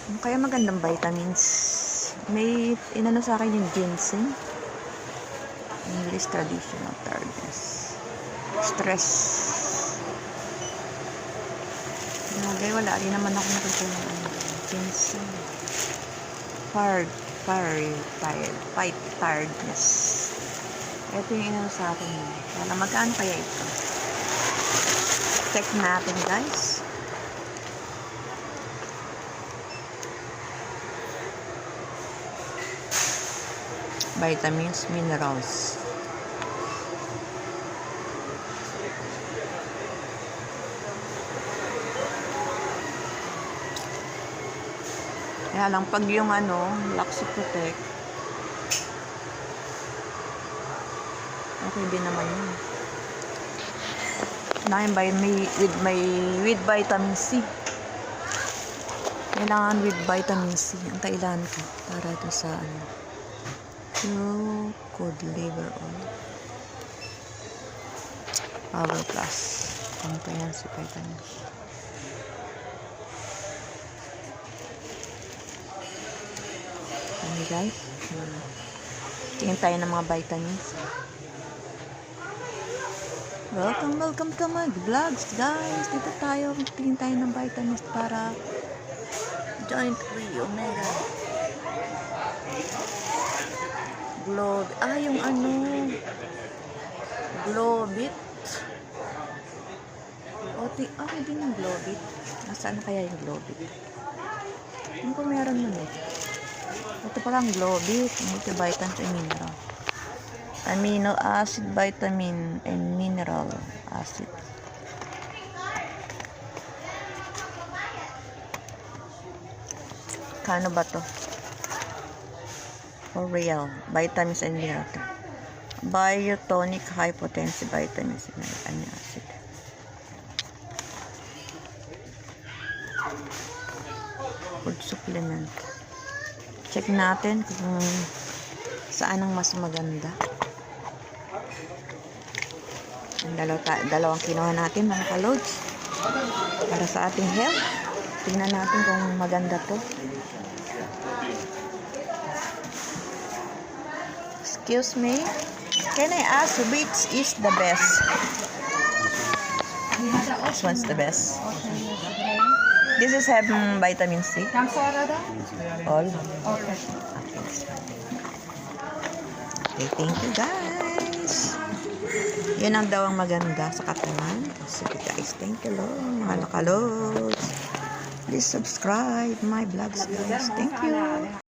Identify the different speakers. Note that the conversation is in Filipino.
Speaker 1: Kaya magandang vitamins. May inano sa akin yung ginseng. English traditional tiredness. Stress. Bagay, wala rin naman ako nakita ng ginseng. Tiredness. Ito yung inano sa akin. Kaya magkano kaya ito? Check natin, guys. Vitamins, minerals. Kaya lang pag yung Lux Protect, okay din naman yun. With vitamin C. Kailangan with vitamin C ang kailangan ko para ito sa cod liver oil. Power Plus. Comprehensive vitamins. Okay guys. Tingin tayo ng mga vitamins. Welcome to my vlogs guys. Dito tayo. Tingin tayo ng vitamins para joint free omega. Yung Globit. Okay din yung Globit. Nasaan na kaya yung Globit? Hindi ko meron nun eh. Ito palang Globit. Multivitamins and mineral. Amino acid, vitamin, and mineral acid. Kano ba to? For real. Vitamins and mineral. Biotonic high potency vitamins and amino acid. Food supplement. Check natin kung saan ang mas maganda. Ang dalawang kinuha natin mga kalods para sa ating health. Tingnan natin kung maganda to. Excuse me, can I ask which is the best? This one's the best. This is have vitamin C. All? Okay. Okay, thank you guys. Yan ang daw ang maganda sa katawan. Sige guys, thank you Lord. Mga nakalods. Please subscribe my vlogs guys. Thank you.